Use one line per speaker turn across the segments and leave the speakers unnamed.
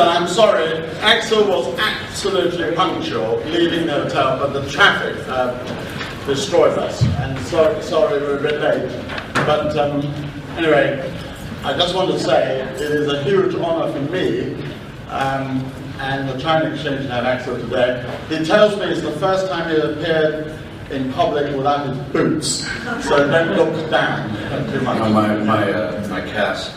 Listen, I'm sorry, Axel was absolutely punctual leaving the hotel, but the traffic destroyed us. And sorry we're a bit late. But anyway, I just want to say it is a huge honor for me and the China Exchange to have Axel today. He tells me it's the first time he appeared in public without his boots, so don't look down too much.
My cast.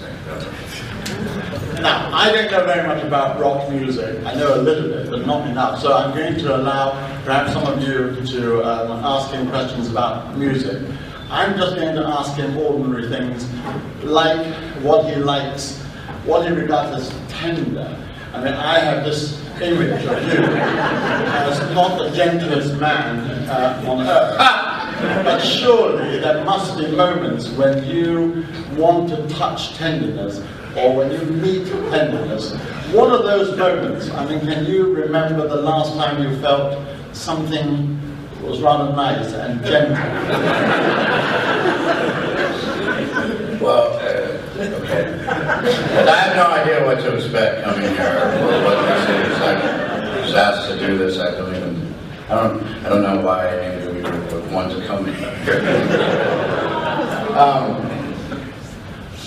Now, I don't know very much about rock music. I know a little bit, but not enough. So I'm going to allow perhaps some of you to ask him questions about music. I'm just going to ask him ordinary things, like what he likes, what he regards as tender. I mean, I have this image of you as not the gentlest man on earth. But surely there must be moments when you want to touch tenderness, or when you meet tenderness. What are those moments? I mean, can you remember the last time you felt something was rather nice and gentle?
Well, okay. But I have no idea what to expect coming here, or what this is. I was asked to do this. I don't know why any of you would want to come here.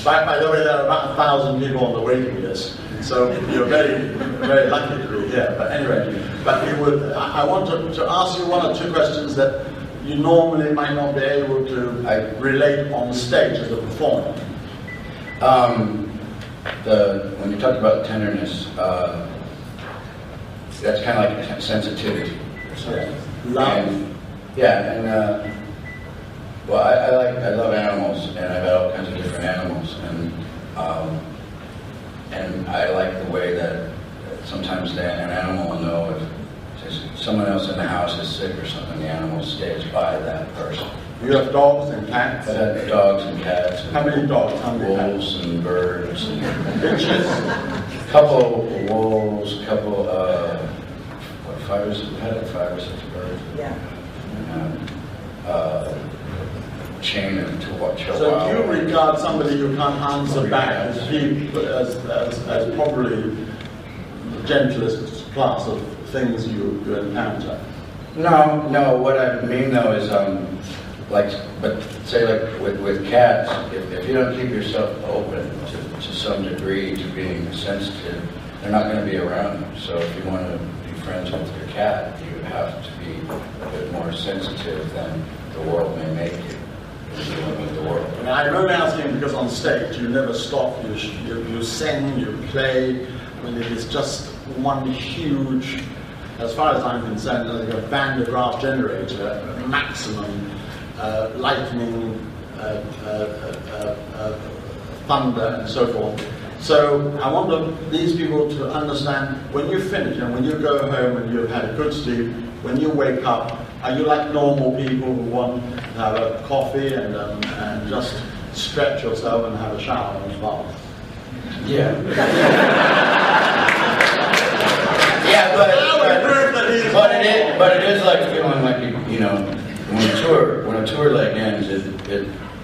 By the way, there are about 1,000 people on the waiting list, so you're very, very lucky to be here. But anyway, I want to ask you one or two questions that you normally might not be able to relate on stage as a performer.
When you talk about tenderness, that's kind of like sensitivity.
Love.
Well, I love animals, and I've had all kinds of different animals, and I like the way that sometimes an animal will know if someone else in the house is sick or something. The animal stays by that person.
You have dogs and cats?
I have dogs and cats. And
how many dogs? How many
wolves cats? And birds. And
bitches?
A couple wolves, a couple, 5 or 6 birds.
Yeah.
Chain of to watch a
So
while.
you regard somebody who can't answer back as probably the gentlest class of things you encounter?
No. What I mean though is, but say with cats, if you don't keep yourself open to some degree to being sensitive, they're not going to be around you. So if you want to be friends with your cat, you have to be a bit more sensitive than the world may make you. With the world.
I mean, I'm only asking because on stage you never stop, you sing, you play. I mean, it is just one huge, as far as I'm concerned, like a Van de Graaff generator, maximum lightning, thunder, and so forth. So I want these people to understand, when you finish and when you go home and you've had a good sleep, when you wake up, are you like normal people who want to have a coffee and just stretch yourself and have a shower and bath?
Yeah. But it is like feeling like you know, when a tour like ends,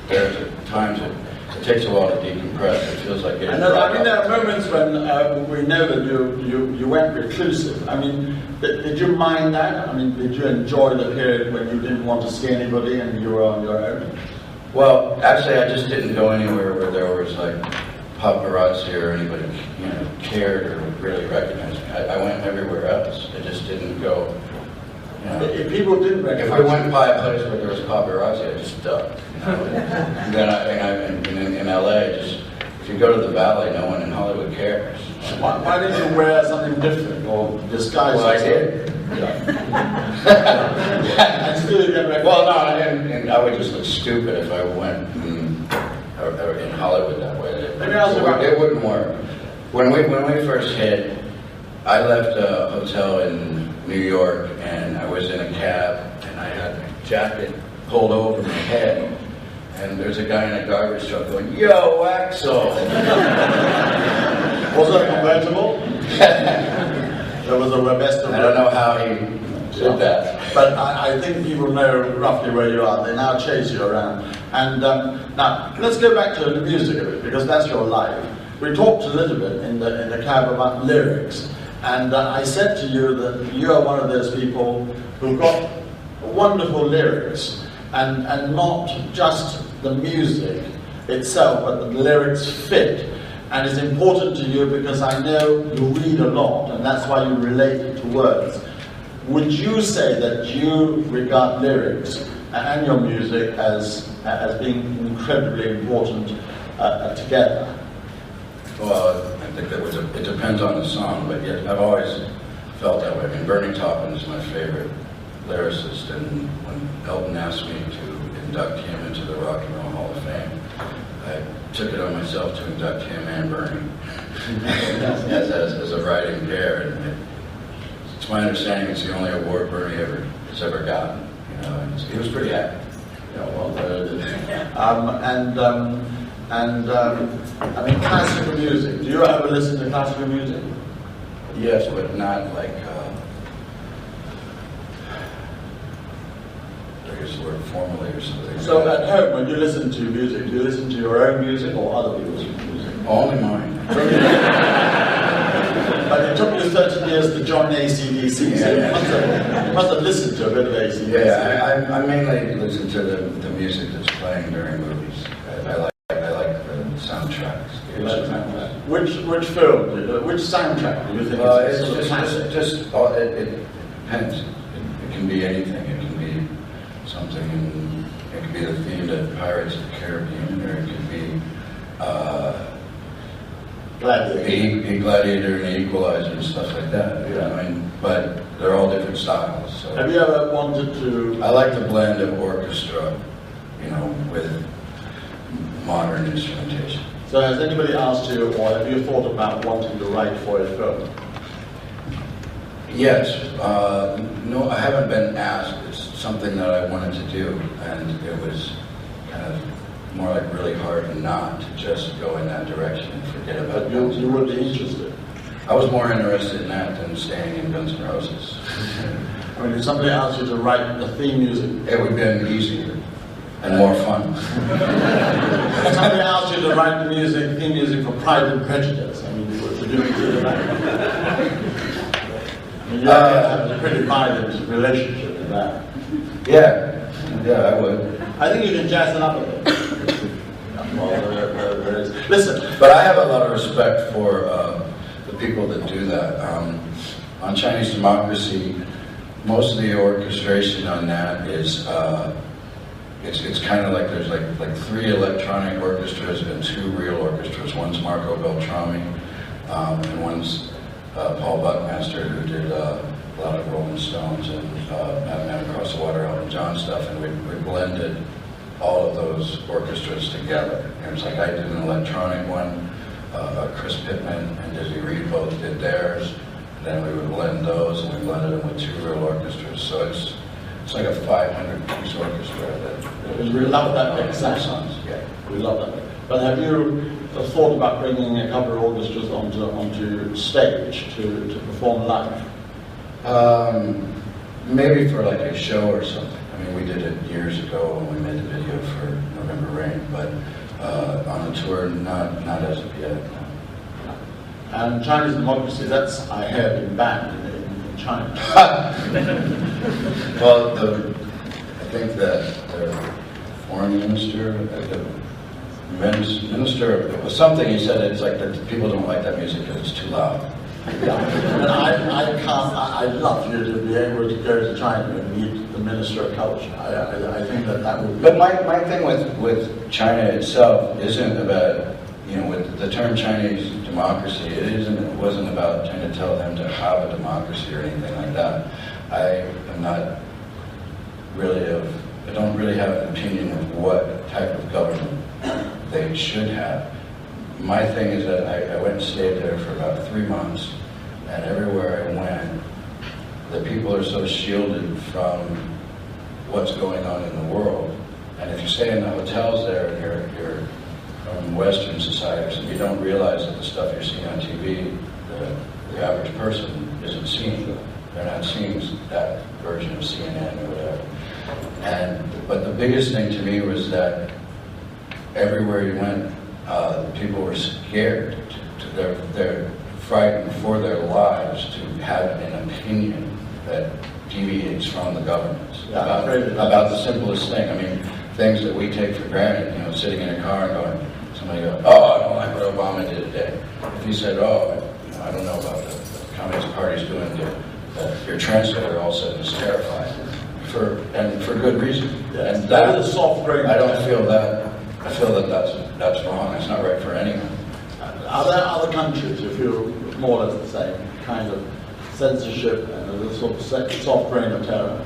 there's times it takes a while to decompress. It feels like
I know. I mean, there are moments when we know that you went reclusive. I mean, did you mind that? I mean, did you enjoy the period when you didn't want to see anybody and you were on your own?
Well, actually, I just didn't go anywhere where there was like paparazzi or anybody, cared or really recognized me. I went everywhere else. I just didn't go.
If people didn't recognize
if I went by a place where there was paparazzi, I just ducked. And then in LA, if you go to the Valley, no one in Hollywood cares.
Why didn't you wear something different or disguise
yourself? Well, I did.
And still you get recognized.
Well, no, and I would just look stupid if I went in Hollywood that way. It wouldn't work. When we first hit, I left a hotel in New York, and I was in a cab, and I had my jacket pulled over my head, and there's a guy in a garbage truck going, "Yo, Axel!"
Was it convertible? There was a Webesto.
I don't know how he did that.
But I think people know roughly where you are. They now chase you around. And now, let's go back to the music of it, because that's your life. we talked a little bit in the cab about lyrics, and I said to you that you are one of those people who've got wonderful lyrics, and not just the music itself, but the lyrics fit. And it's important to you because I know you read a lot, and that's why you relate to words. Would you say that you regard lyrics and your music as being incredibly important together?
Well, I think that it depends on the song, but yet I've always felt that way. I mean, Bernie Taupin is my favorite lyricist, and when Elton asked me to induct him into the Rock and Roll Hall of Fame, I took it on myself to induct him and Bernie as a writing pair. And it's my understanding it's the only award Bernie has ever gotten. You know, and he was pretty happy.
Yeah, well, I mean, classical music. Do you ever listen to classical music?
Yes, but not like, I guess the word formally or something.
So at home, when you listen to music, do you listen to your own music or other people's music?
Only mine.
But it took you 30 years to join AC/DC, so you must have listened to a bit of AC/DC.
Yeah, I mainly listen to the music that's playing during movies. I like the soundtracks.
Which film? Which soundtrack do you think is sort of classic?
It depends. It can be anything. It can be something. It can be the theme to Pirates of the Caribbean, or it can be Gladiator and Equalizer and stuff like that.
Yeah.
I mean, but they're all different styles. So.
Have you ever wanted to?
I like the blend of orchestra, you know, with modern instrumentation.
So has anybody asked you, or have you thought about wanting to write for a film?
Yes. No, I haven't been asked. It's something that I wanted to do, and it was kind of more like really hard not to just go in that direction and forget about it.
But you would be interested.
I was more interested in that than staying in Guns N' Roses.
I mean, if somebody asked you to write the theme music,
It would have been easier and more fun.
if somebody asked you to write the theme music for Pride and Prejudice, I mean, would you do that? I mean, you have a pretty violent relationship with that.
Yeah, I would.
I think you can jazz it up a bit. Well, there is. Listen,
But I have a lot of respect for the people that do that. On Chinese Democracy, most of the orchestration on that is it's kind of like there's like 3 electronic orchestras and 2 real orchestras. One's Marco Beltrami, and one's Paul Buckmaster, who did a lot of Rolling Stones and Man Across the Water, Elton John stuff, and we blended all of those orchestras together. And it's like I did an electronic one, Chris Pittman and Dizzy Reed both did theirs. Then we would blend those, and we blended them with 2 real orchestras. So it's like a 500-piece orchestra.
we love that big sound.
songs. Yeah.
We love that. But have you thought about bringing a couple of orchestras onto stage to perform live?
Maybe for like a show or something. I mean, we did it years ago when we made the video for November Rain, but on a tour, not as of yet. No.
And Chinese Democracy, that's, I heard, been banned in China.
Well, I think that the foreign minister, it was something he said, it's like that people don't like that music because it's too loud.
Yeah. And I'd love you to be able to go to China and meet the Minister of Culture. I think that would be...
But my thing with China itself isn't about, you know, with the term Chinese democracy, it wasn't about trying to tell them to have a democracy or anything like that. I don't really have an opinion of what type of government they should have. My thing is that I went and stayed there for about 3 months, and everywhere I went, the people are so shielded from what's going on in the world. And if you stay in the hotels there and you're from Western societies, and you don't realize that the stuff you're seeing on TV, the average person isn't seeing. They're not seeing that version of CNN or whatever. But the biggest thing to me was that everywhere you went, people were scared. They're frightened for their lives to have an opinion that deviates from the government's about the simplest thing. I mean, things that we take for granted, you know, sitting in a car and going, somebody goes, oh, I don't like what Obama did today. If you said, oh, you know, I don't know about the Communist Party's doing your translator all of a sudden is terrified, for good reason.
Yes,
and that
is a soft grain.
I don't feel that. I feel that that's wrong. It's not right for anyone.
Are there other countries who feel more or less the same kind of censorship and a sort of soft grain of terror?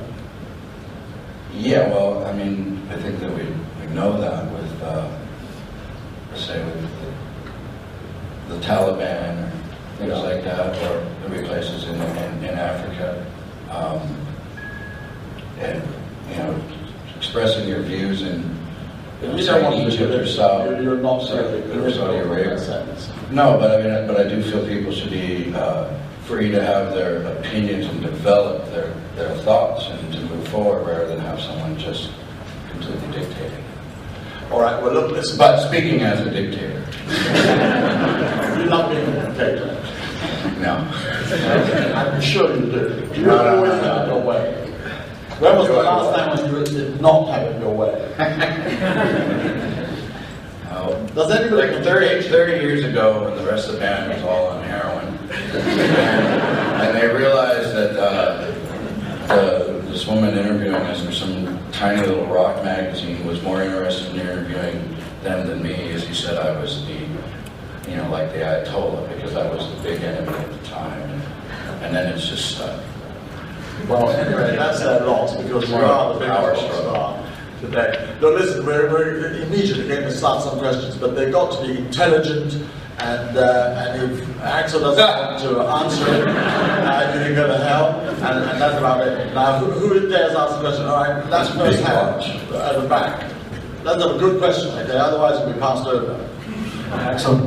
Yeah, well, I mean, I think that we know that with, say, with the Taliban or things like that, or every places in Africa, and you know, expressing your views in Egypt or Saudi Arabia. No, but I mean, but I do feel people should be free to have their opinions and develop their thoughts and to move forward rather than have someone just completely dictating.
All right, well, look, listen.
But speaking as a dictator.
You love being a dictator.
No.
I'm sure you do. You always have it your way. When was the last time when you did not have it your way? Does anybody...
Like 30 years ago, when the rest of the band was all on heroin, and they realized that this woman interviewing us for some tiny little rock magazine was more interested in interviewing them than me, as he said I was the, you know, like the Ayatollah, because I was the big enemy at the time. And then it's just stuck.
Well, anyway, that's their loss, because we are the biggest star today. Now listen, we're immediately going to start some questions, but they've got to be intelligent, and if Axel doesn't want to answer it, you can go to hell, and that's about it. Now, who dares ask a question? All right, that's first hand at the back. That's a good question, okay? Otherwise it'll be passed over.
Axel,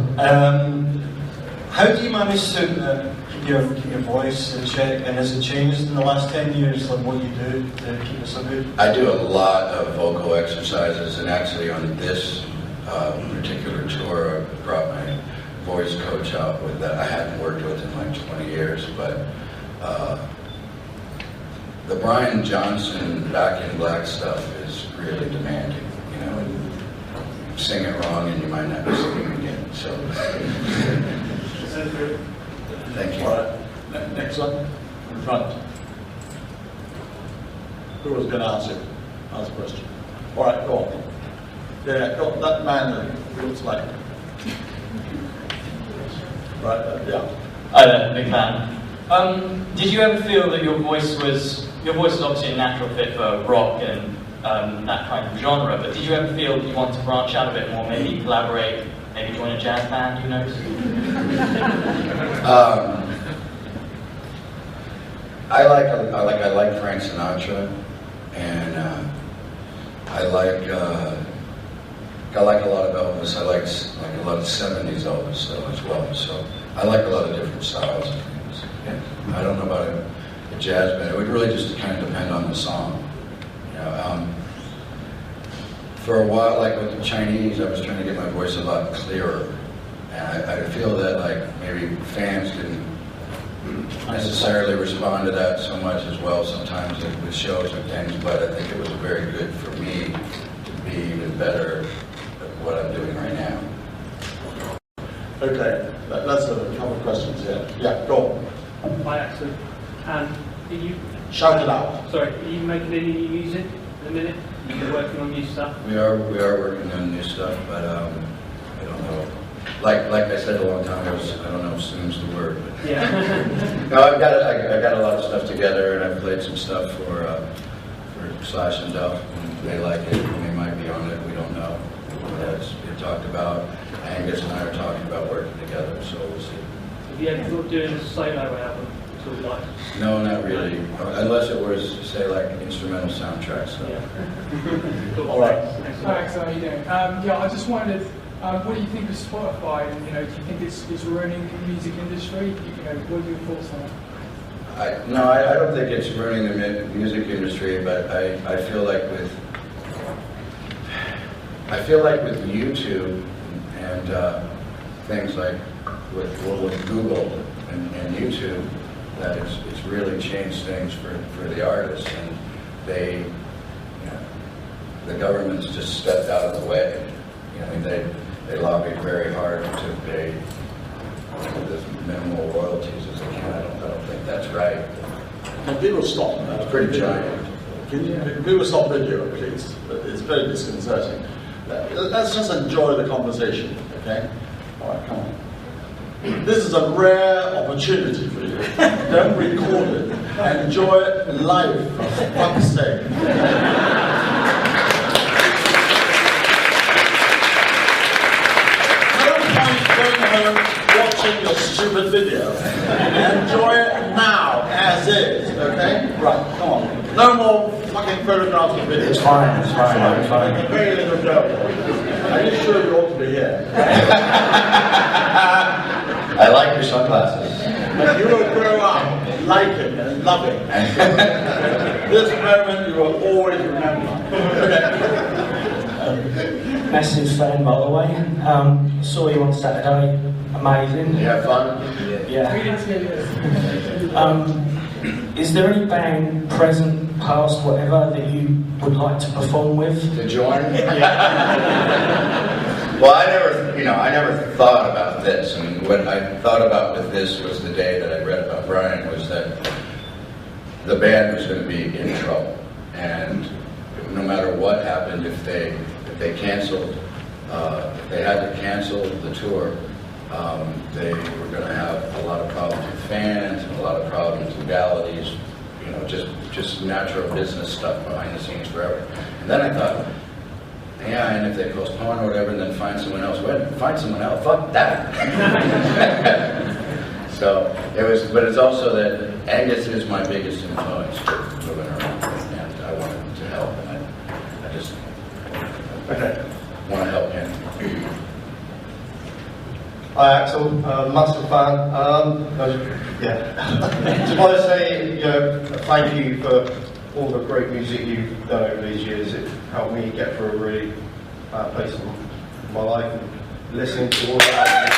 how do you manage to keep your voice in check, and has it changed in the last 10 years, like what you do to keep it so good?
I do a lot of vocal exercises, and actually on this particular tour, I brought my voice coach out with that. I hadn't worked with in like 20 years, but the Brian Johnson Back in Black stuff is really demanding, you know, and you sing it wrong and you might not be singing again, so. Thank you.
All right, next one, in front. Who was going to ask a question? All right, go on. Yeah, go on. That man who looks like. Right, yeah.
Hi there, big fan. Did you ever feel that your voice is obviously a natural fit for rock and that kind of genre, but did you ever feel that you want to branch out a bit more, maybe collaborate, maybe join a jazz band, who knows?
I like Frank Sinatra, and I like a lot of Elvis. I like a lot of 70s Elvis though as well. So I like a lot of different styles of things. Yeah. I don't know about a jazz band. It would really just kind of depend on the song. You know, for a while, like with the Chinese, I was trying to get my voice a lot clearer, and I feel that like maybe fans didn't necessarily respond to that so much as well sometimes with shows and things, but I think it was very good for me to be even better at what I'm doing right now.
Okay, let's have a couple of questions here. Yeah, go on.
Hi, Axel. Are you...
Shout it out.
Sorry, are you making any new music at the minute? Are you working on new stuff?
We are working on new stuff, but I don't know. Like I said a long time ago, I don't know if soon's the word. But
Yeah.
No, I got a lot of stuff together, and I've played some stuff for Slash and Duff, and they like it, and they might be on it. We don't know. That's been talked about. Angus and I are talking about working together, so we'll see.
Have you ever thought of doing a solo album? Sort of like...
No, not really. Unless it was, say, like instrumental soundtracks. So.
Yeah. Cool.
All right.
Hi, Axel, how are you doing? Yeah, I just wondered, what do you think of Spotify? And, you know, do you think it's ruining the music industry? You know, what are your thoughts on it?
I don't think it's ruining the music industry, but I feel like with YouTube And things like with Google and YouTube, that it's really changed things for the artists, and the government's just stepped out of the way. I mean, they lobbied very hard to pay as minimal royalties as they can. I don't think that's right.
Can people stop that?
It's pretty giant.
Can people stop video, please? It's very disconcerting. Let's just enjoy the conversation, okay? All right, come on. This is a rare opportunity for you. Don't record it. Enjoy it live, for fuck's sake. Going home watching your stupid video. Enjoy it now, as is, okay? Right, come on. No more fucking photographs and videos.
It's fine.
Very little joke. Are you sure you ought to be here?
I like your sunglasses.
You will grow up liking and loving. This moment you will always remember.
Massive fan, by the way. Saw you on Saturday. Amazing.
You have fun?
Yeah. Is there any band, present, past, whatever, that you would like to perform with?
To join? Well, I never thought about this. I mean, what I thought about with this was the day that I read about Brian, was that the band was going to be in trouble, and no matter what happened, if they canceled, if they had to cancel the tour, they were going to have a lot of problems with fans, and a lot of problems with legalities, just natural business stuff behind the scenes forever. And then I thought, yeah, and if they postpone or whatever, then find someone else. Find someone else? Fuck that. So it was, but it's also that Angus is my biggest influence for moving around, and I wanted to help, and I just want to help him.
Hi Axel, massive fan. Just want to say, thank you for all the great music you've done over these years. It helped me get through a really bad place in my life, and listening to all that.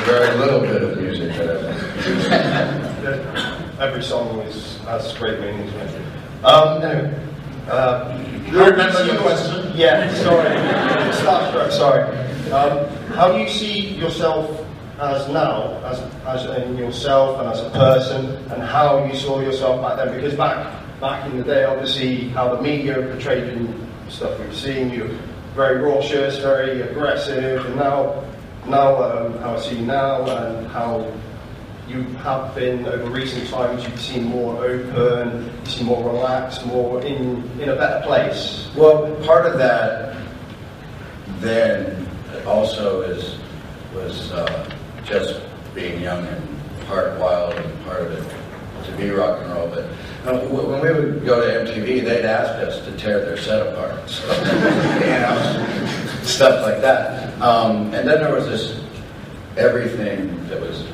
Very little bit of music,
Every song has great meaning to me. Anyway.
Do you remember the question?
Yeah, sorry. Starstruck, sorry. How do you see yourself as now, as in yourself and as a person, and how you saw yourself back then? Because back in the day, obviously, how the media portrayed you and stuff we've seen, you're very raucous, very aggressive, and now how I see you now, and how you have been over recent times, you seem more open, you seem more relaxed, more in a better place.
Well, part of that then also was just being young and part wild, and part of it to be rock and roll. But when we would go to MTV, they'd ask us to tear their set apart, so, stuff like that. And then there was this everything that was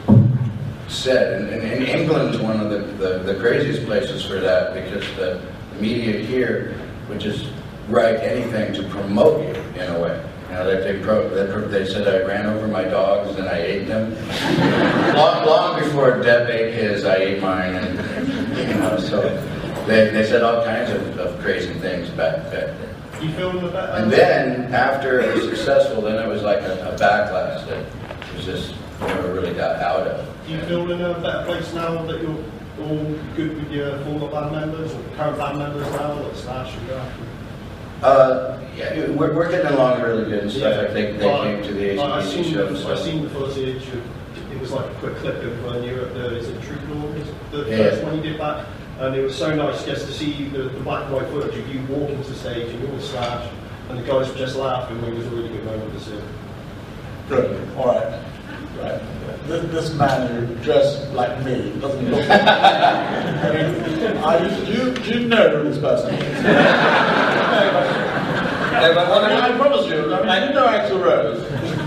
said, and England's one of the craziest places for that, because the media here would just write anything to promote you in a way. They said I ran over my dogs and I ate them. long before Depp ate his, I ate mine, and so they said all kinds of crazy things back then.
You feel better?
And then after it was successful, then it was like a backlash that was just never really got out of.
Do you feel in a better place now that you're all good with your former band members, or current band members now, like Slash and that?
Yeah, we're getting along really good and stuff. Like they came to the HBC show. So.
I've seen the footage. It was like a quick clip of when you were at the Troubadour, the first one you did back, and it was so nice just to see the black and white footage of you walking to the stage and you're Slash, and the guys were just laughing. It was a really good moment to see.
Good. All right. Right. This man who dressed like me doesn't look like me. I mean, do you know who this person is? I promise you, you know Axl Rose.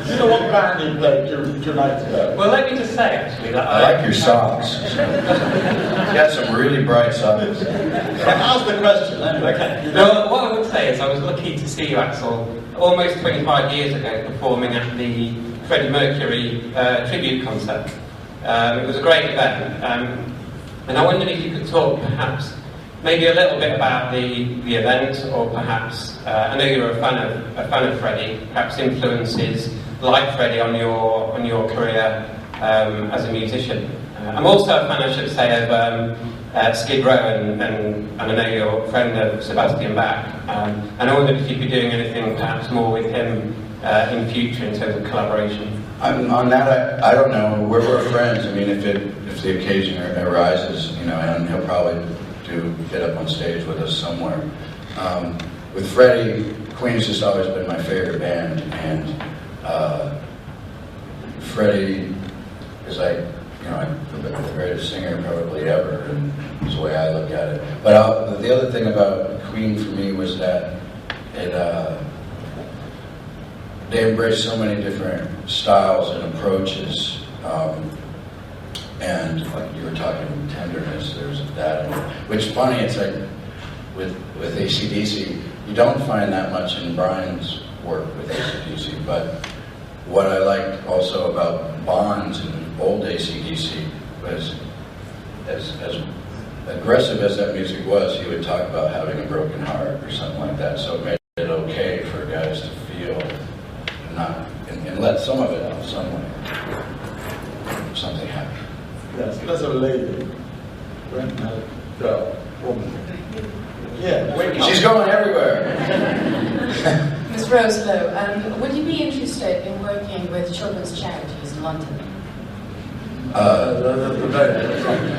You know what the band you played two nights ago?
Well, let me just say actually that
I like your socks. You got some really bright socks.
Ask the question anyway.
Okay. Well, what I would say is I was lucky to see you, Axel, almost 25 years ago performing at the Freddie Mercury tribute concert. It was a great event, and I wondered if you could talk perhaps maybe a little bit about the event, or perhaps I know you're a fan of Freddie, perhaps influences like Freddie on your career as a musician. I'm also a fan, I should say, of Skid Row, and I know you're a friend of Sebastian Bach, and I wondered if you'd be doing anything perhaps more with him in future in terms of collaboration.
On that, I don't know. We're friends. I mean, if the occasion arises, you know, and he'll probably get up on stage with us somewhere. With Freddie, Queen's just always been my favorite band, and Freddie is like, you know, the greatest singer probably ever, and is the way I look at it. But the other thing about Queen for me was that they embrace so many different styles and approaches, and like you were talking tenderness, there's that, which is funny, it's like with AC/DC, you don't find that much in Brian's work with AC/DC, but what I liked also about Bonds and old AC/DC was, as aggressive as that music was, he would talk about having a broken heart or something like that, so it made it okay for guys to feel and let some of it out some way. Something happy.
Yes, let's have a lady. Girl, woman. Yeah,
she's going everywhere.
Ms. Roselow, would you be interested in working with children's charities in London?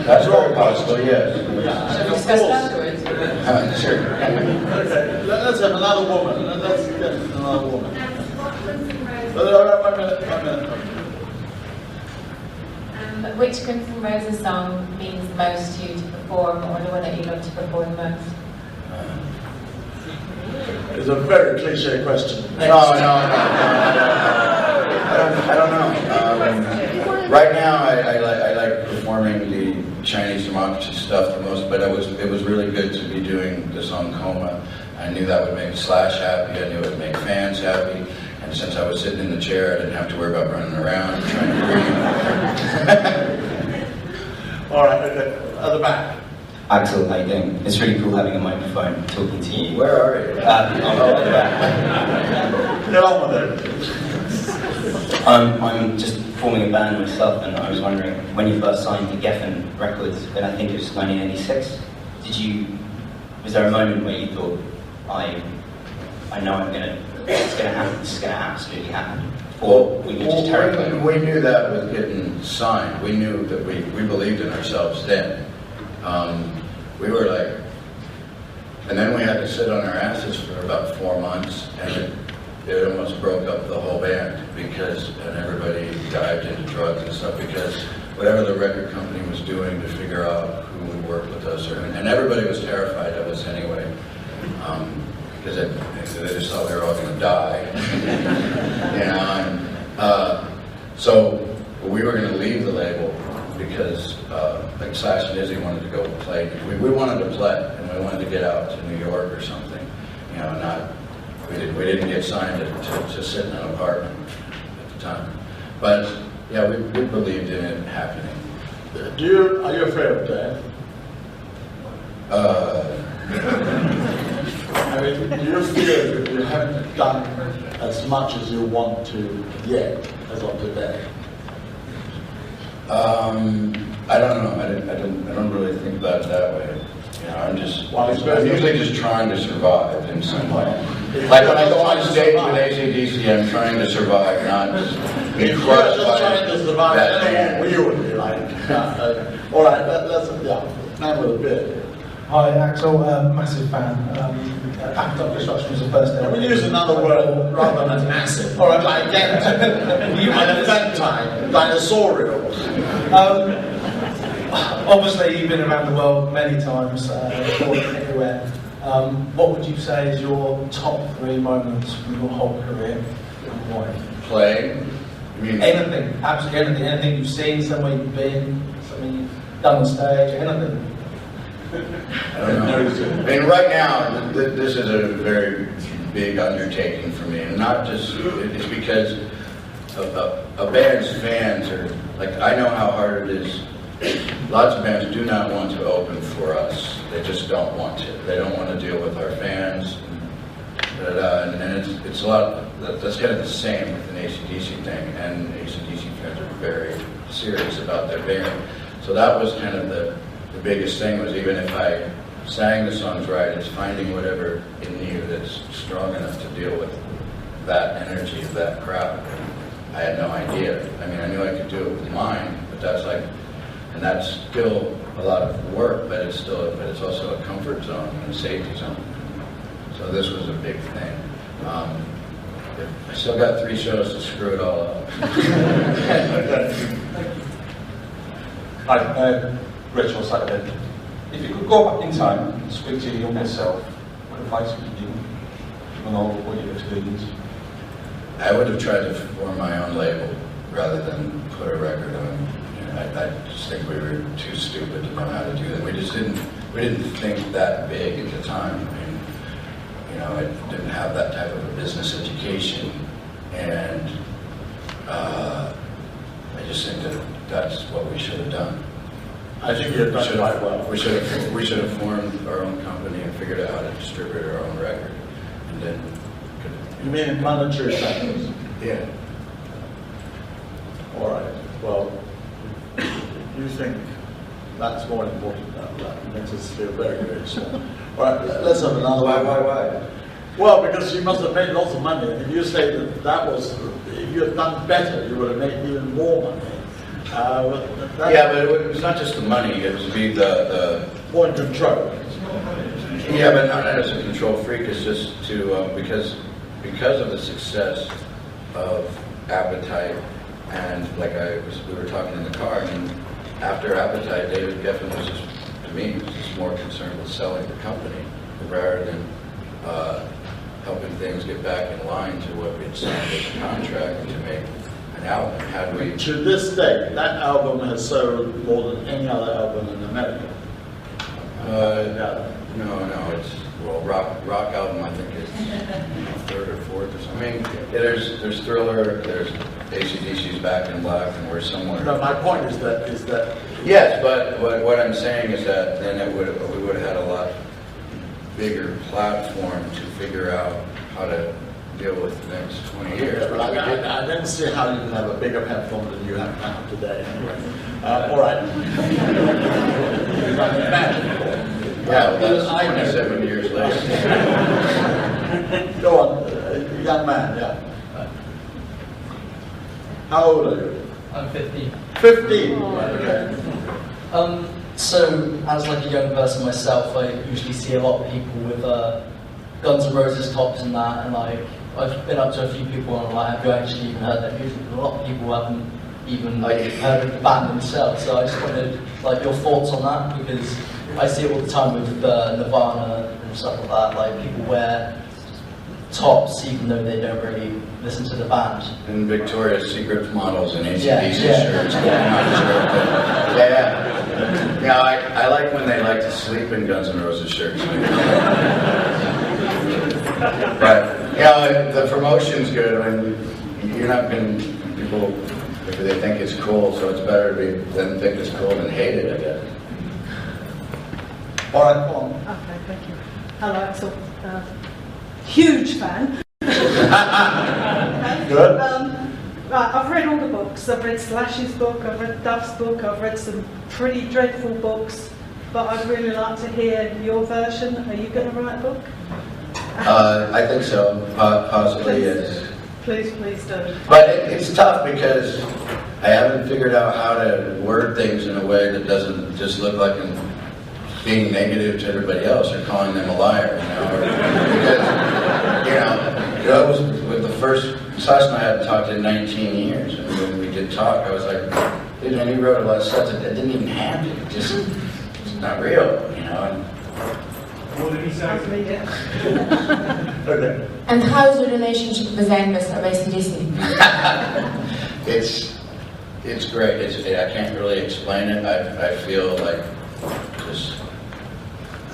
That's very possible, yes.
Shall we discuss it afterwards?
Sure.
Okay, let's have another woman. Let's get another woman. One minute.
Which Guns N' Roses song means most to you to perform, or the one that you love to perform most?
It's a very cliche question.
No. I don't know. Right now, I like performing the Chinese democracy stuff the most, but it was really good to be doing the song Coma. I knew that would make Slash happy. I knew it would make fans happy. And since I was sitting in the chair, I didn't have to worry about running around and trying to breathe.
All right, okay. At the back.
Axel, how you doing? It's really cool having a microphone talking to you.
Where are you?
I'm at the back.
Get on with it.
I'm just forming a band myself, and I was wondering, when you first signed to Geffen Records, and I think it was 1986, was there a moment where you thought, I know it's gonna happen, this is gonna absolutely happen? Or were you just terrified?
We knew that with getting signed. We knew that we believed in ourselves then. We were like, and then we had to sit on our asses for about 4 months, and it almost broke up the whole band and everybody dived into drugs and stuff, because whatever the record company was doing to figure out who would work with us, and everybody was terrified of us anyway, because they just thought we were all going to die, you know. So we were going to leave the label because like Slash and Izzy wanted to go play. We wanted to play, and we wanted to get out to New York or something, you know. We didn't get signed to sit in an apartment at the time, but yeah, we believed in it happening.
Are you afraid of death? I mean, do you feel that you haven't done as much as you want to yet, as of today?
I don't know. I don't really think about it that way. You know, I'm usually just trying to survive in some way. Like when I go on stage with AC/DC, I'm trying to survive, not just be crushed by that band.
What you would be like. All right, let's man with a bit.
Hi, Axel, massive fan. Appetite Destruction was the first
Can we use another word rather than massive? All right, like infantile, dinosaurial.
Obviously, you've been around the world many times, everywhere. What would you say is your top 3 moments from your whole career and why?
Playing,
Anything, absolutely anything. Anything you've seen, somewhere you've been, something you've done on stage, anything.
I don't know. I mean, right now, this is a very big undertaking for me, and not just, it's because a band's fans are, like, I know how hard it is. Lots of bands do not want to open for us. They just don't want to. They don't want to deal with our fans. And it's a lot, that's kind of the same with an AC/DC thing, and AC/DC fans are very serious about their band. So that was kind of the biggest thing, was even if I sang the songs right, it's finding whatever in you that's strong enough to deal with that energy of that crowd. I had no idea. I mean, I knew I could do it with mine, but that's like, and that's still a lot of work, but it's also a comfort zone and a safety zone. So this was a big thing. I still got 3 shows to screw it all up.
Hi, Rich or Saturday. If you could go back in time and speak to your younger self, what advice would you give given all what you've experienced?
I would have tried to form my own label rather than put a record on. I just think we were too stupid to know how to do that. We didn't think that big at the time. I mean, I didn't have that type of a business education, and I just think that that's what we should have done.
I think you've done quite well.
We should have formed our own company and figured out how to distribute our own record, and then.
You mean in monetary terms?
Yeah.
All right. Well, you think that's more important than that? It makes us feel very, very small. All right. Let's have another one.
Why?
Well, because you must have made lots of money. If you say that was, if you had done better, you would have made even more money.
Yeah, but it was not just the money. It was the
more in control.
Yeah, but not as a control freak. It's just to because of the success of Appetite, and we were talking in the car, and after Appetite, David Geffen was just, to me, was just more concerned with selling the company rather than helping things get back in line to what we had signed as a contract to make an album. Had we
to this day, that album has sold more than any other album in America.
No, it's rock album. I think is 3rd or 4th or something. I mean, there's Thriller, there's AC/DC's Back in Black, and we're somewhere.
No, my point is that.
Yes, but what I'm saying is that then we would have had a lot bigger platform to figure out how to deal with the next 20 years.
Yeah, but I didn't see how you can have a bigger platform than you have now today. Anyway, all right.
Yeah, well, that's 27 years later.
Go on, young man. Yeah. How old are you?
I'm 15.
15.
Okay. So, as like a young person myself, I usually see a lot of people with Guns N' Roses tops and that, and I've been up to a few people and have you actually even heard their music? A lot of people haven't even heard of the band themselves. So I just wanted your thoughts on that, because I see it all the time with Nirvana and stuff like that. Like people wear tops even though they don't really listen to the band.
And Victoria's Secret models and AC/DC shirts. Yeah, I like when they like to sleep in Guns N' Roses shirts. But the promotion's good. I mean, you're not going people if they think it's cool, so it's better to them think it's cool than hate it, I guess.
All right, go on.
Okay, thank you. Hello, Axel. Huge fan.
Good.
Right, I've read all the books. I've read Slash's book, I've read Duff's book, I've read some pretty dreadful books, but I'd really like to hear your version. Are you going to write a book?
I think so, possibly, yes.
Please do.
But it's tough because I haven't figured out how to word things in a way that doesn't just look like I'm being negative to everybody else or calling them a liar, because, that was with the first, Slash and I hadn't talked in 19 years, and when we did talk, I was like, dude, and he wrote a lot of stuff that didn't even happen, it's not real, and
What did he say?
Okay.
And how's your relationship with Angus of AC/DC?
It's great. I can't really explain it. I feel like just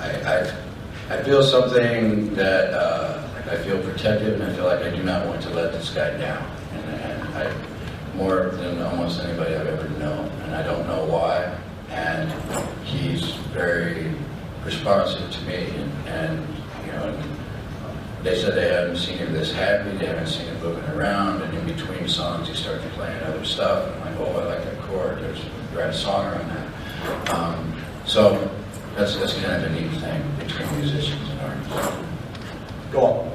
I feel something that like I feel protected, and I feel like I do not want to let this guy down. And I more than almost anybody I've ever known, and I don't know why. And he's very responsive to me, and you know. They said they hadn't seen him this happy, they haven't seen him moving around, and in between songs he started playing other stuff. And I'm like, oh, I like that chord, write a song around that. So that's kind of a neat thing between musicians and artists.
Go on.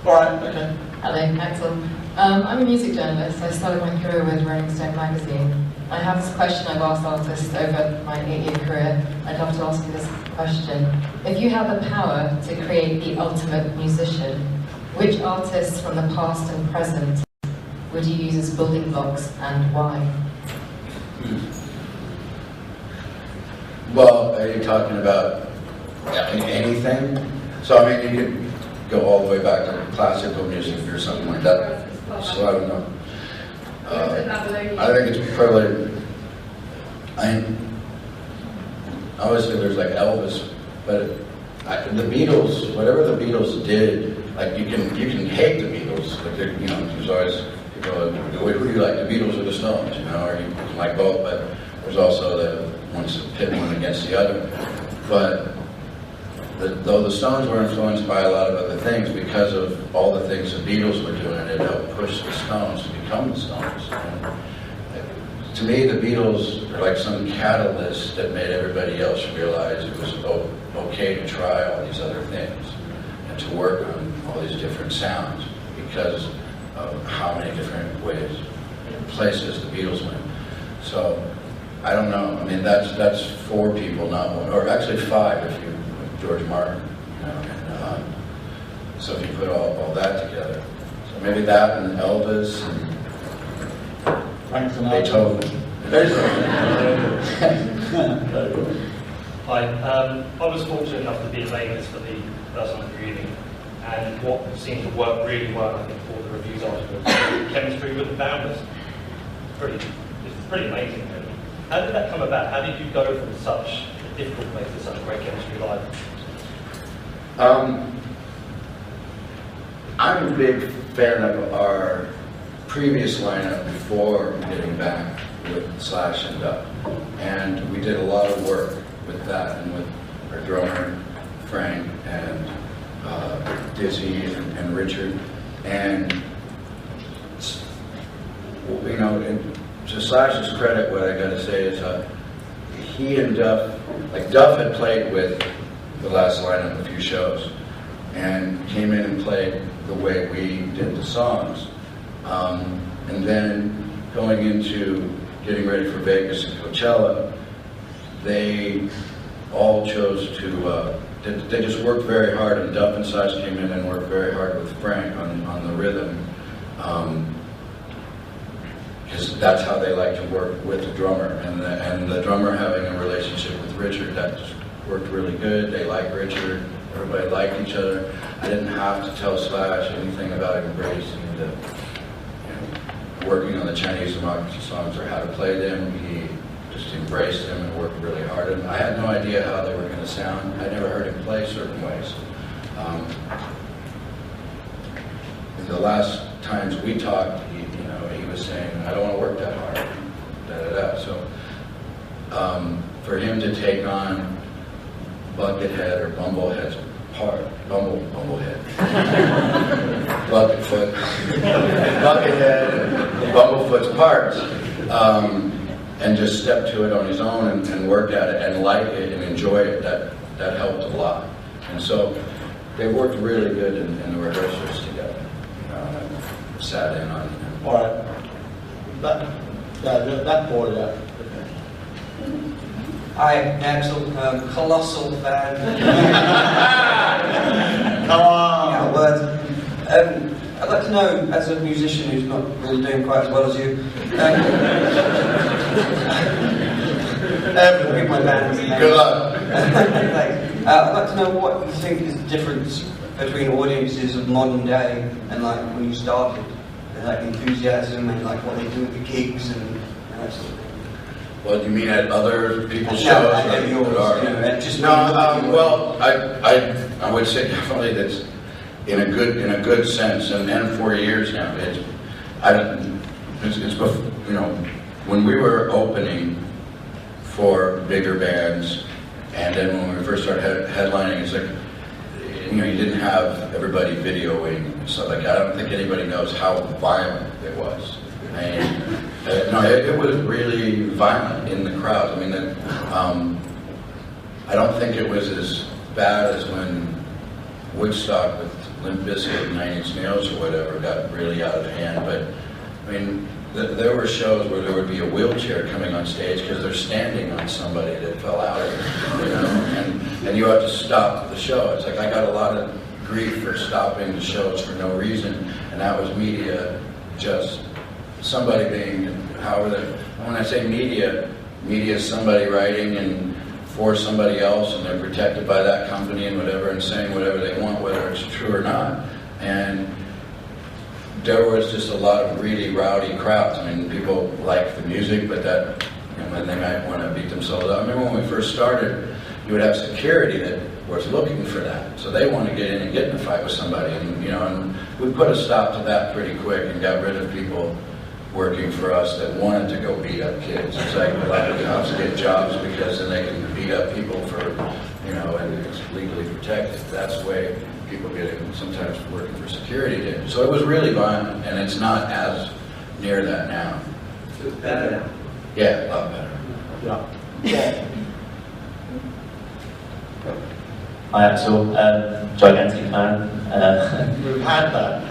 All right, okay.
Hello, Axel. I'm a music journalist. I started my career with Rolling Stone magazine. I have this question I've asked artists over my 8-year career. I'd love to ask you this question. If you had the power to create the ultimate musician, which artists from the past and present would you use as building blocks, and why?
Well, are you talking about anything? So I mean, you could go all the way back to classical music or something like that. So I don't know. I think it's probably, obviously there's like Elvis, but the Beatles, whatever the Beatles did, like you can hate the Beatles, like you know, there's always people, who do you like, the Beatles or the Stones, you know, or you can like both, but there's also the ones that pit one against the other. But though the Stones were influenced by a lot of other things, because of all the things the Beatles were doing, it helped push the Stones to become the Stones. And to me, the Beatles are like some catalyst that made everybody else realize it was okay to try all these other things and to work on all these different sounds because of how many different ways and places the Beatles went. So I don't know. I mean, that's 4 people, not one, or actually 5 if you. George Martin, you know, and so if you put all that together, so maybe that and Elvis and Beethoven.
Hi, I was fortunate enough to be in Vegas for the first night reading, and what seemed to work really well, I think, for the reviews articles, chemistry with the band was it's pretty amazing. Really. How did that come about? How did you go from such a difficult place to such great chemistry live?
I'm a big fan of our previous lineup before getting back with Slash and Duff, and we did a lot of work with that and with our drummer Frank and Dizzy and Richard, and you know, to Slash's credit, what I got to say is he and Duff, like Duff had played with the last lineup a few shows and came in and played the way we did the songs, and then going into getting ready for Vegas and Coachella, they all chose to they just worked very hard, and Duff and Slash came in and worked very hard with Frank on the rhythm, because that's how they like to work with the drummer, and the drummer having a relationship with Richard, that just worked really good. They liked Richard, everybody liked each other. I didn't have to tell Slash anything about embracing the, working on the Chinese democracy songs or how to play them. He just embraced them and worked really hard. And I had no idea how they were going to sound. I never heard him play certain ways. In the last times we talked, he was saying, I don't want to work that hard, da-da-da. So for him to take on Buckethead or Bumblehead's part, Bumblehead, Buckethead and Bumblefoot's parts, and just step to it on his own and work at it and like it and enjoy it, that helped a lot. And so they worked really good in the rehearsals together. Sat in on it.
All right. That boy, yeah.
Hi, Axel. Colossal fan.
Come on.
Yeah, words. I'd like to know, as a musician who's not really doing quite as well as you, my band's name.
Good luck.
Thanks. I'd like to know what you think is the difference between audiences of modern day and like when you started. like enthusiasm and like what they do at the gigs and that sort of thing?
Well, do you mean at other people's
No,
shows?
at yours,
or-
you know, just
no, well, I would say definitely that's in a good sense, and for years now. You know, when we were opening for bigger bands, and then when we first started headlining, it's like, you know, you didn't have everybody videoing and stuff like that. I don't think anybody knows how violent it was. No, it was really violent in the crowd. I mean, I don't think it was as bad as when Woodstock with Limp Bizkit and Nine Inch Nails or whatever got really out of hand. But I mean, there were shows where there would be a wheelchair coming on stage because they're standing on somebody that fell out of it, you know, and you have to stop the show. It's like I got a lot of grief for stopping the shows for no reason, and that was media just somebody being, however they, when I say media is somebody writing and for somebody else, and they're protected by that company and whatever, and saying whatever they want, whether it's true or not. And there was just a lot of really rowdy crowds. I mean, people liked the music, but that, you know, then they might want to beat themselves up. I remember when we first started, you would have security that was looking for that. So they want to get in and get in a fight with somebody. And, you know, and we put a stop to that pretty quick and got rid of people working for us that wanted to go beat up kids. It's like a lot of cops get jobs because then they can beat up people for, you know, and it's legally protected. That's the way people get sometimes working for security did. So it was really violent, and it's not as near that now.
It's better now.
Yeah, a lot better.
Yeah.
Hi Axel, gigantic fan.
We've had that.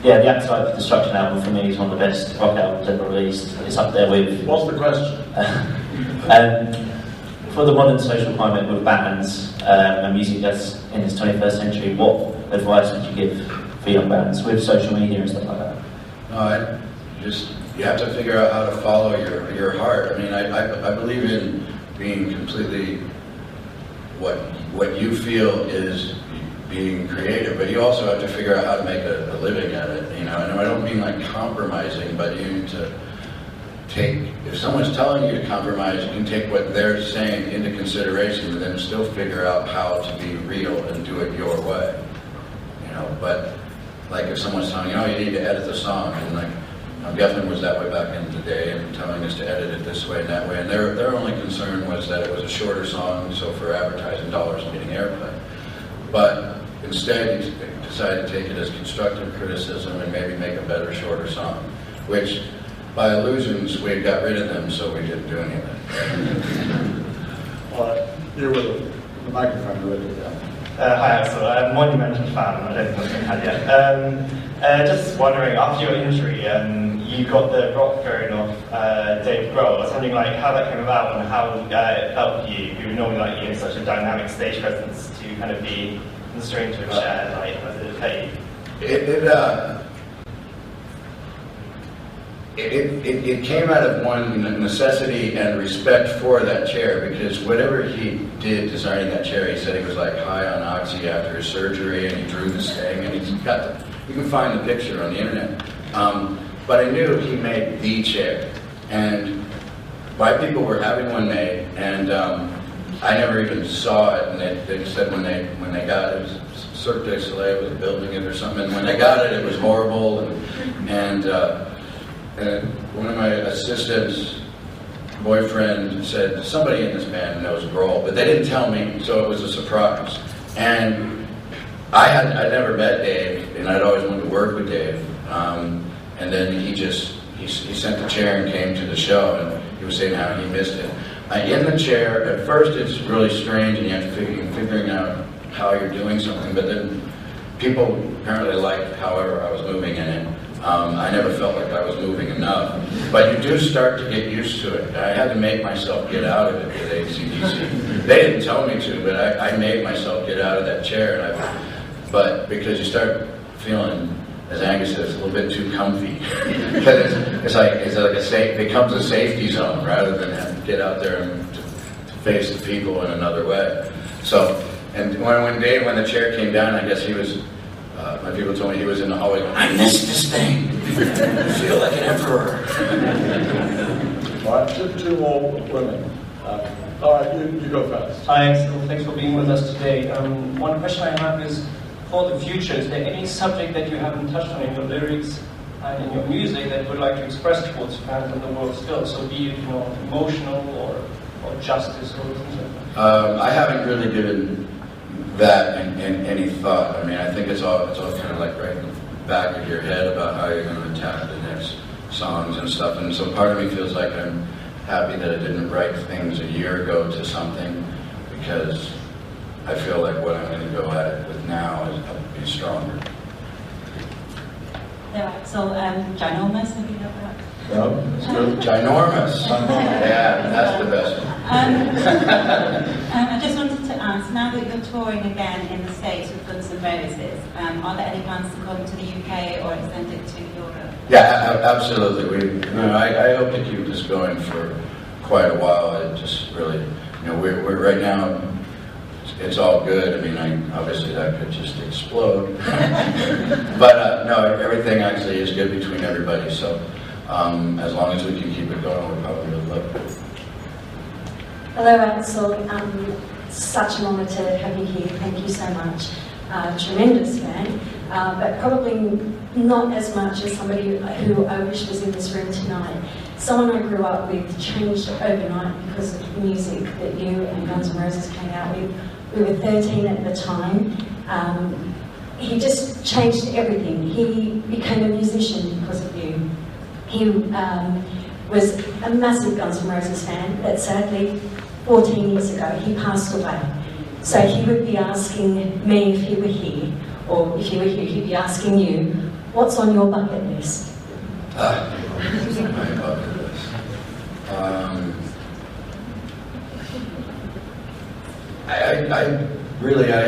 Yeah, the Appetite for Destruction album for me is one of the best rock albums ever released. It's up there with...
What's the question?
For the modern social climate with bands and music that's in this 21st century, what advice would you give for young bands with social media and stuff like that?
No, you have to figure out how to follow your heart. I mean, I believe in being completely what you feel is being creative, but you also have to figure out how to make a living at it, you know. And I don't mean like compromising, but you need to take, if someone's telling you to compromise, you can take what they're saying into consideration, but then still figure out how to be real and do it your way, you know. But like if someone's telling you, oh, you need to edit the song, and like, you know, Geffen was that way back in the day, and telling us to edit it this way and that way, and their only concern was that it was a shorter song, so for advertising dollars and getting airplay. But instead, he decided to take it as constructive criticism and maybe make a better, shorter song, which, by illusions, we got rid of them, so we didn't do anything.
You with the microphone already, yeah.
Hi, Axel. I'm a monumental fan. I don't think I've been had yet. Just wondering, after your injury, you got the rock going off Dave Grohl. I was wondering, like, how that came about and how it felt for you, who normally, like, you know, such a dynamic stage presence, to kind of be the stranger of Cher. Like, how did it affect you?
It came out of one necessity and respect for that chair, because whatever he did designing that chair, he said he was like high on oxy after his surgery, and he drew this thing, and you can find the picture on the internet. But I knew he made the chair, and white people were having one made, and I never even saw it, and they said when they got it, it was Cirque du Soleil was building it or something, and when they got it, it was horrible, and one of my assistants' boyfriend said, somebody in this band knows Grohl, but they didn't tell me, so it was a surprise. And I'd never met Dave, and I'd always wanted to work with Dave. And then he sent the chair and came to the show, and he was saying how he missed it. In the chair, at first it's really strange, and you have to figuring out how you're doing something, but then people apparently liked however I was moving in it. I never felt like I was moving enough, but you do start to get used to it. I had to make myself get out of it with AC/DC. They didn't tell me to, but I made myself get out of that chair. But because you start feeling, as Angus says, a little bit too comfy, because it's like it becomes a safety zone rather than having to get out there and to face the people in another way. So, and when the chair came down, I guess he was my people told me he was in the hallway going, I missed this thing. I feel like an emperor.
All right, two more women. All right, you go first.
Hi, Axel. Thanks for being with us today. One question I have is, for the future, is there any subject that you haven't touched on in your lyrics and in your music that you would like to express towards fans in the world still? So be it, emotional or justice or something like that.
I haven't really given that in any thought. I mean, I think it's all kind of like right in the back of your head about how you're going to attack the next songs and stuff. And so part of me feels like I'm happy that I didn't write things a year ago to something, because I feel like what I'm going to go at it with now is to be stronger.
Yeah, so ginormous, have you heard that?
No, it's good. Ginormous. Yeah, that's the best one.
I just wanted to ask, now that you're touring again in the States with Guns N' Roses, are there any plans to come to the UK or extend it to Europe?
Yeah, absolutely. I hope to keep this going for quite a while. It just really, we're right now, it's all good. I mean, obviously that could just explode. But no, everything actually is good between everybody. So as long as we can keep it going, we'll probably love it.
Hello, Axel. Such an honour to have you here. Thank you so much. Tremendous fan, but probably not as much as somebody who I wish was in this room tonight. Someone I grew up with changed overnight because of the music that you and Guns N' Roses came out with. We were 13 at the time. He just changed everything. He became a musician because of you. He was a massive Guns N' Roses fan, but sadly, 14 years ago, he passed away. So he would be asking me if he were here, or if you were here, he'd be asking you, what's on your bucket list?
My bucket list. I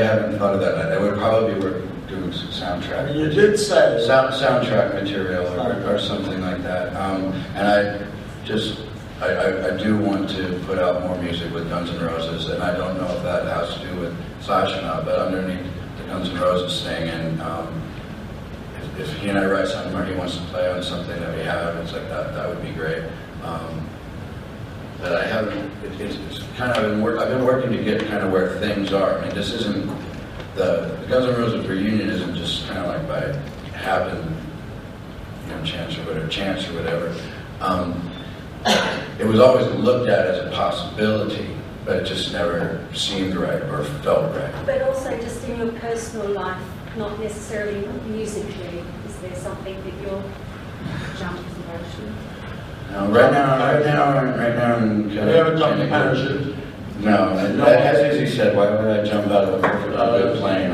haven't thought of that. I would probably work doing some soundtrack.
You did say
soundtrack material or something like that. And I do want to put out more music with Guns N' Roses, and I don't know if that has to do with Slash or not, but underneath the Guns N' Roses thing, and if he and I write something or he wants to play on something that we have, it's like that would be great. But I haven't, it's kind of, I've been working to get kind of where things are. I mean, this isn't, the Guns N' Roses reunion isn't just kind of like by happen, chance or whatever. It was always looked at as a possibility, but it just never seemed right or felt right.
But also just in your personal life, not necessarily musically, is there something that you're jumping emotional?
No, right now, I'm
have you ever jumped a parachute?
No, as he said, why would I jump out of a perfectly good plane?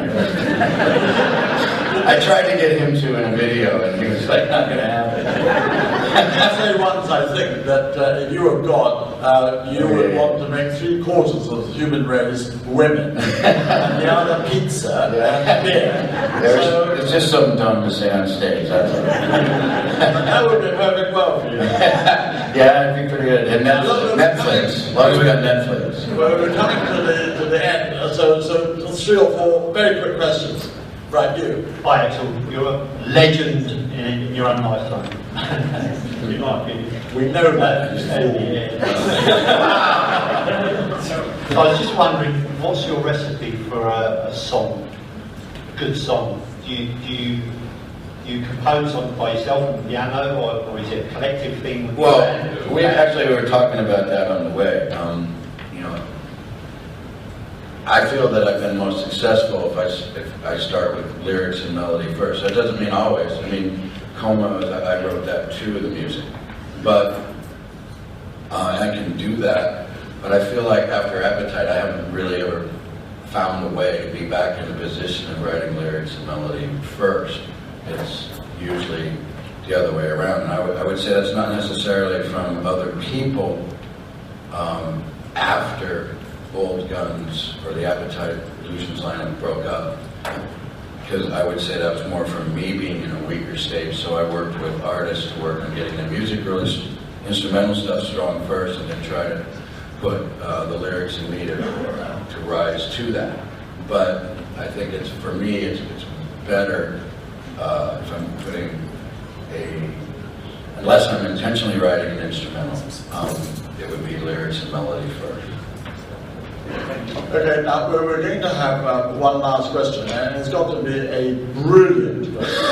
I tried to get him to in a video, and he was like, not going to happen.
I say once, I think, that if you were God, you would want to make 3/4 of the human race women, and the other pizza and beer.
So, it's just something dumb to say on stage, that's all.
That would be perfect well for you.
Yeah, it'd be pretty good. And Netflix, as long as we got Netflix.
Well, we're coming to the end, so 3 or 4 very quick questions. Right, you.
Hi, Axel. You're a legend in your own lifetime. In my opinion.
We know that.
I was just wondering, what's your recipe for a song, a good song? Do you compose on by yourself on the piano, or is it a collective thing with
Well,
your band?
we were talking about that on the way. I feel that I've been most successful if I start with lyrics and melody first. That doesn't mean always. I mean, Coma, I wrote that to the music. But I can do that. But I feel like after Appetite, I haven't really ever found a way to be back in the position of writing lyrics and melody first. It's usually the other way around. And I would say that's not necessarily from other people after Old Guns or the Appetite Illusions lineup broke up, because I would say that was more from me being in a weaker state. So I worked with artists to work on getting the music really instrumental stuff strong first, and then try to put the lyrics in me to rise to that. But I think for me it's better if I'm putting unless I'm intentionally writing an instrumental, it would be lyrics and melody first.
Okay, now we're going to have one last question, and it's got to be a brilliant question.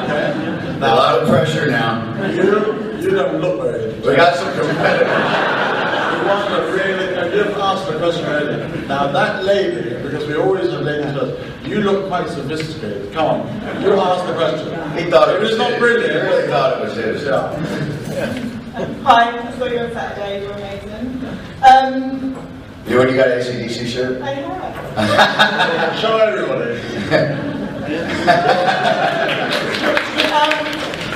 Okay?
Now, a lot of pressure now.
You don't look very.
We got some competitors.
You want to really, and you've asked the question earlier. Now that lady, because we always have ladies first, you look quite sophisticated. Come on, you asked the question.
He thought it was
not
his.
brilliant.
He really thought it was his.
Yeah.
Hi, I saw you on Saturday, you were amazing.
You got an AC/DC shirt?
I have.
Show everybody.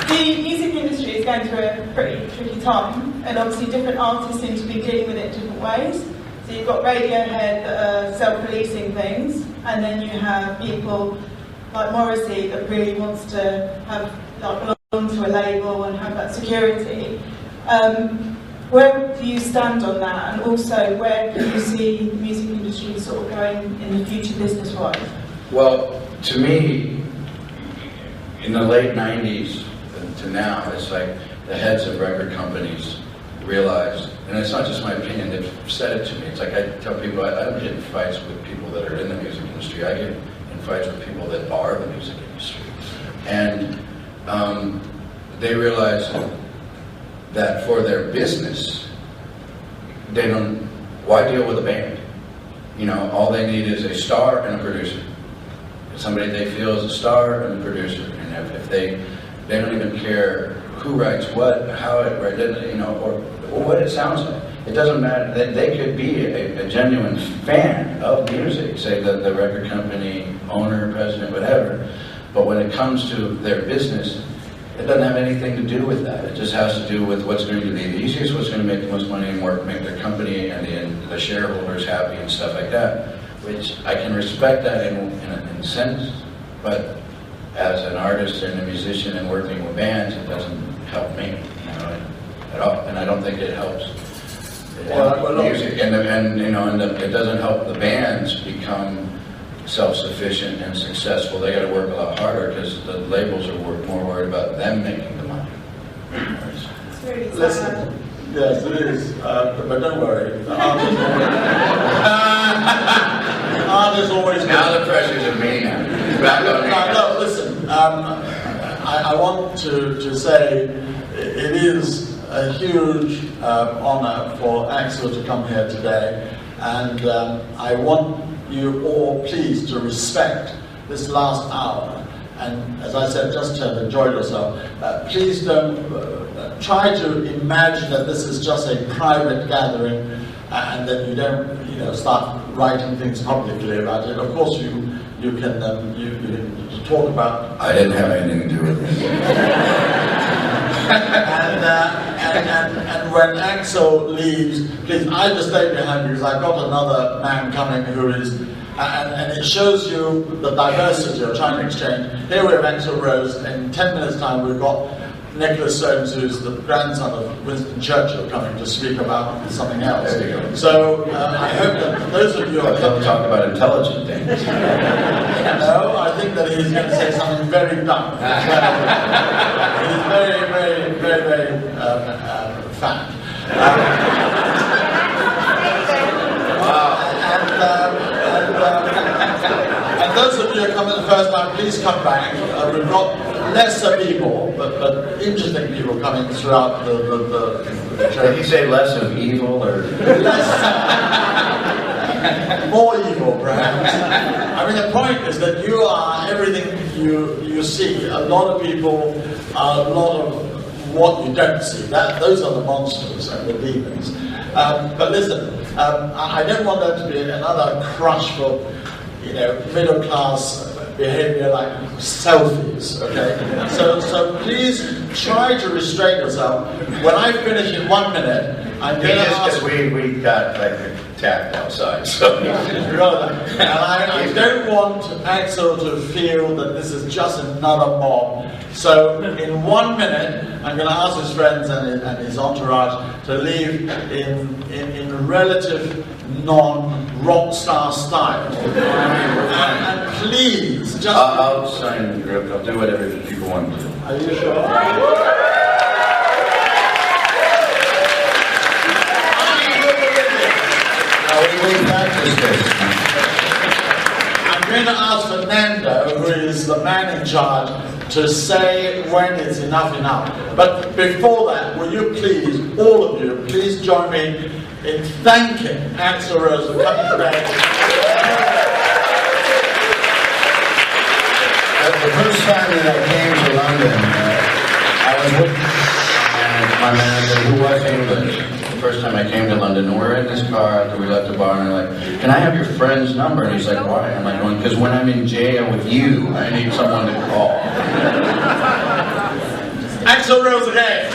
The music industry is going through a pretty tricky time, and obviously different artists seem to be dealing with it in different ways. So you've got Radiohead that are self-releasing things, and then you have people like Morrissey that really wants to have belong to a label and have that security. Where do you stand on that, and also where do you see the music industry sort of going in the future business-wise?
Well, to me, in the late 90s to now, it's like the heads of record companies realized, and it's not just my opinion, they've said it to me. It's like I tell people, I don't get in fights with people that are in the music industry. I get in fights with people that are the music industry. And they realize that for their business, why deal with a band? You know, all they need is a star and a producer. Somebody they feel is a star and a producer. And if they don't even care who writes what, how it writes, you know, or what it sounds like. It doesn't matter. They could be a genuine fan of music, say the record company owner, president, whatever. But when it comes to their business, it doesn't have anything to do with that. It just has to do with what's going to be the easiest, what's going to make the most money and make their company and the shareholders happy and stuff like that. Which I can respect that in a sense, but as an artist and a musician and working with bands, it doesn't help me, you know, at all. And I don't think it helps. Music, and it doesn't help the bands become self-sufficient and successful. They got to work a lot harder because the labels are more worried about them making the money.
It's really sad.
Listen, yes, it is, but don't worry. The artists always.
Now the pressures are me now.
No, listen. I want to say it is a huge honor for Axel to come here today, and I want you all please to respect this last hour, and as I said, just to enjoy yourself. Please don't try to imagine that this is just a private gathering and that you don't, you know, start writing things publicly about it. Of course you can talk about.
I didn't have anything to do with it.
And when Axel leaves, please either stay behind because I've got another man coming who is, and it shows you the diversity you're trying to exchange. Here we have Axel Rose. In 10 minutes' time, we've got Nicholas Soames, who's the grandson of Winston Churchill, coming to speak about something else. So I hope that those of you who are
talk about intelligent things.
No, I think that he's going to say something very dumb. He's very fat. And those of you who come in the first time, please come back. We've got lesser people, but interesting people coming throughout the show.
Did you say less of evil or
less? More evil, perhaps. I mean, the point is that you are everything you see. A lot of people are a lot of what you don't see. Those are the monsters and the demons. But listen, I don't want there to be another crush for, you know, middle class behavior like selfies. Okay, so please try to restrain yourself. When I finish in 1 minute, I'm going to ask.
We got like attacked outside, so.
And I don't want Axel to feel that this is just another mob. So in 1 minute, I'm going to ask his friends and his entourage to leave in relative non-rock star style. And please, just...
I'll sign the script. I'll do whatever people want to do.
Are you sure?
We practice this.
I'm going to ask Fernando, who is the man in charge, to say when it's enough. But before that, will you please, all of you, please join me in thanking Axl Rose for coming today.
The first time that I came to London, I was with my manager, who was English. The first time I came to London, and we're in this car after we left the bar, and they're like, "Can I have your friend's number?" And he's like, "Why?" I'm like, "Well, because when I'm in jail with you, I need someone to call."
Axl Rose again.